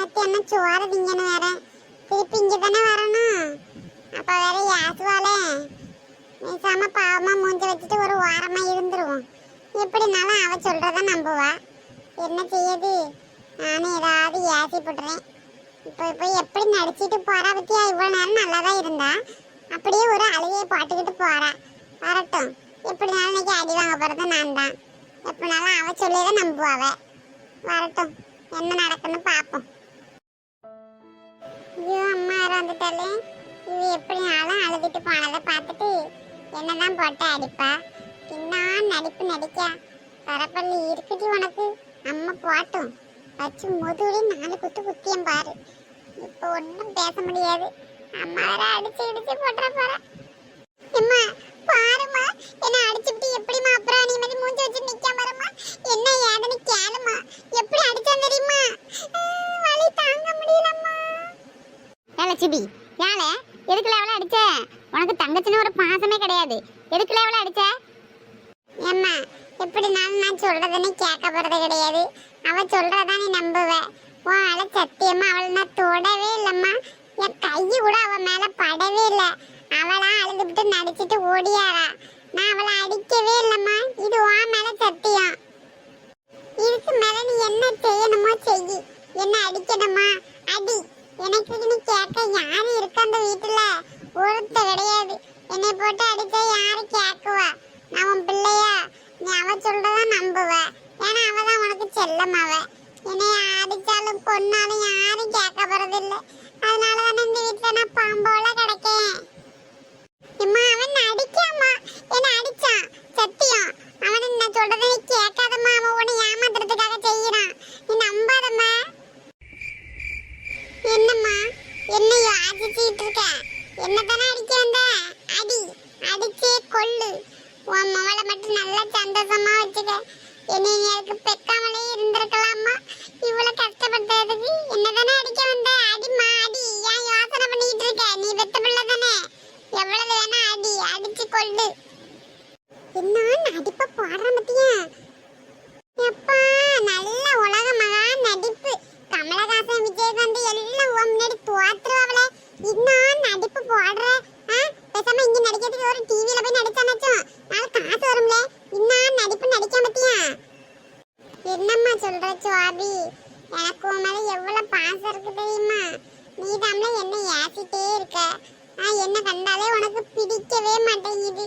என்ன சோறு திங்கன்னு வேற திருப்பி இங்க தானே வரணும். அப்ப வேற யாசுவாலே பேசாம பாவமா மூஞ்ச வச்சுட்டு ஒரு வாரமா இருந்துருவோம். எப்படினாலும் அவ சொல்றத நம்புவா. என்ன செய்யுது, நானும் ஏதாவது ஏசி போட்டுறேன். இப்போ எப்படி நடிச்சிட்டு போறா பத்தியா? இவ்வளவு நேரம் நல்லாதான் இருந்தா, அப்படியே ஒரு அழுகையை போட்டுக்கிட்டு போறா. வரட்டும், எப்படினாலும் இன்னைக்கு அடி வாங்க போறது நான் தான். எப்படினாலும் அவ சொல்லியதான் நம்புவாவ. வரட்டும், என்ன நடக்குன்னு பாப்போம். ஐயோ அம்மா வந்துட்டாலே, இது எப்படினாலும் அழுதுட்டு போனதை பார்த்துட்டு என்னதான் போட்டு அடிப்பா. இன்னும் நடிப்பு நடிக்க கரப்பள்ளி இருக்குடி உனக்கு. அம்மா போட்டும் வச்சு முதுகுலி 4 குத்து குத்தியம் பாரு. இப்போ ஒன்றும் பேச முடியாது. அம்மா வேற அடிச்சு இடிச்சு போட்டுற போற. அம்மா பாருமா, என்ன அடிச்சுட்டு எப்படிமா அப்புறம் நீ மாதிரி மூஞ்சி வச்சு நிக்காம வரமா? என்ன ஏதனு கேளுமா. எப்படி அடிச்சான் தெரியுமா? வலி தாங்க முடியலம்மா. லட்சுமி, யால எதுக்குல அவளை அடிச்ச? உனக்கு தங்கச்சின்னு ஒரு பாசமே கிடையாது. எதுக்குல அவளை அடிச்ச? ஏம்மா, எப்படினாலும் நான் சொல்றதுன்னு கேட்க போறது கிடையாது. அவ சொல்றதா நீ நம்புவ. உன் ஆள சத்தியமா அவளை நான் தொடவே இல்லம்மா. என் கை கூட அவ மேல படவே இல்லை. அவளா அழுதுபிட்டு நடிச்சிட்டு ஓடியாரா. நான் அவளை அடிக்கவே இல்லம்மா. இது உன் மேல சத்தியம். இதுக்கு மேல நீ என்ன செய்யணுமோ செய்யி. என்ன அடிக்கணுமா அடி. எனக்கு நீ கேட்க யாரு இருக்கு அந்த வீட்டுல? ஒருத்த கிடையாது. என்னை போட்டு அடிச்சா யாரு கேக்குவா? நான் உன் பிள்ளையா? நீ அவ சொல்றதா நம்புவ. ஏன்னா அவதான் உனக்கு செல்லம். அவ என்னை அடிச்சாலும் கொன்னாலும் யாரும் கேட்க போறது இல்லை. அதனாலதானே இந்த வீட்டுல நான் பாம்போல கிடைக்கேன். அம்மா அவன் அடிக்காமா, என்ன அடிச்சான் சத்தியம். அவனை நான் சொல்றதை நீ கேட்காதம்மா. அவன் உன்னை ஏமாத்துறதுக்காக செய்யறான். நீ நம்பாதம்மா. என்னம்மா என்னையோ ஆச்சிட்டு இருக்க? என்னதானே அடிக்க வந்த? அடி, அடிச்சே கொள்ளு. உன் மவளை மட்டும் நல்லா சந்தோஷமா வச்சுக்க. என்னை நீ அதுக்கு பெக்காமலே இருந்திருக்கலாமா? இவ்வளவு கஷ்டப்பட்டதுக்கு என்னதானே அடிக்க வந்த? அடிமா அடி. ஏன் யோசனை பண்ணிட்டு இருக்க? நீ வெத்த பிள்ளை தானே, எவ்வளவு வேணா அடி, அடிச்சு கொள்ளு. என்ன நடிப்ப போடுற பத்தியா? எப்பா நல்ல உலக மகா நடிப்பு. கமலஹாசன், விஜயகாந்த் எல்லாம் முன்னாடி தோத்துருவாங்கள. இன்னும் நடிப்பு போடுற. பேசாம இங்க நடிக்கிறதுக்கு ஒரு டிவில போய் நடிச்சானாச்சும் நாளை காசு வரும்ல. இன்னும் நடிப்பு நடிக்க பத்தியா? என்னம்மா சொல்ற சுவாபி? எனக்கு உன் மேல எவ்வளவு பாசம் இருக்கு தெரியுமா? நீ தாம்ல என்ன ஏசிட்டே இருக்க. என்ன கண்டாலே உனக்கு பிடிக்கவே மாட்டேங்குது.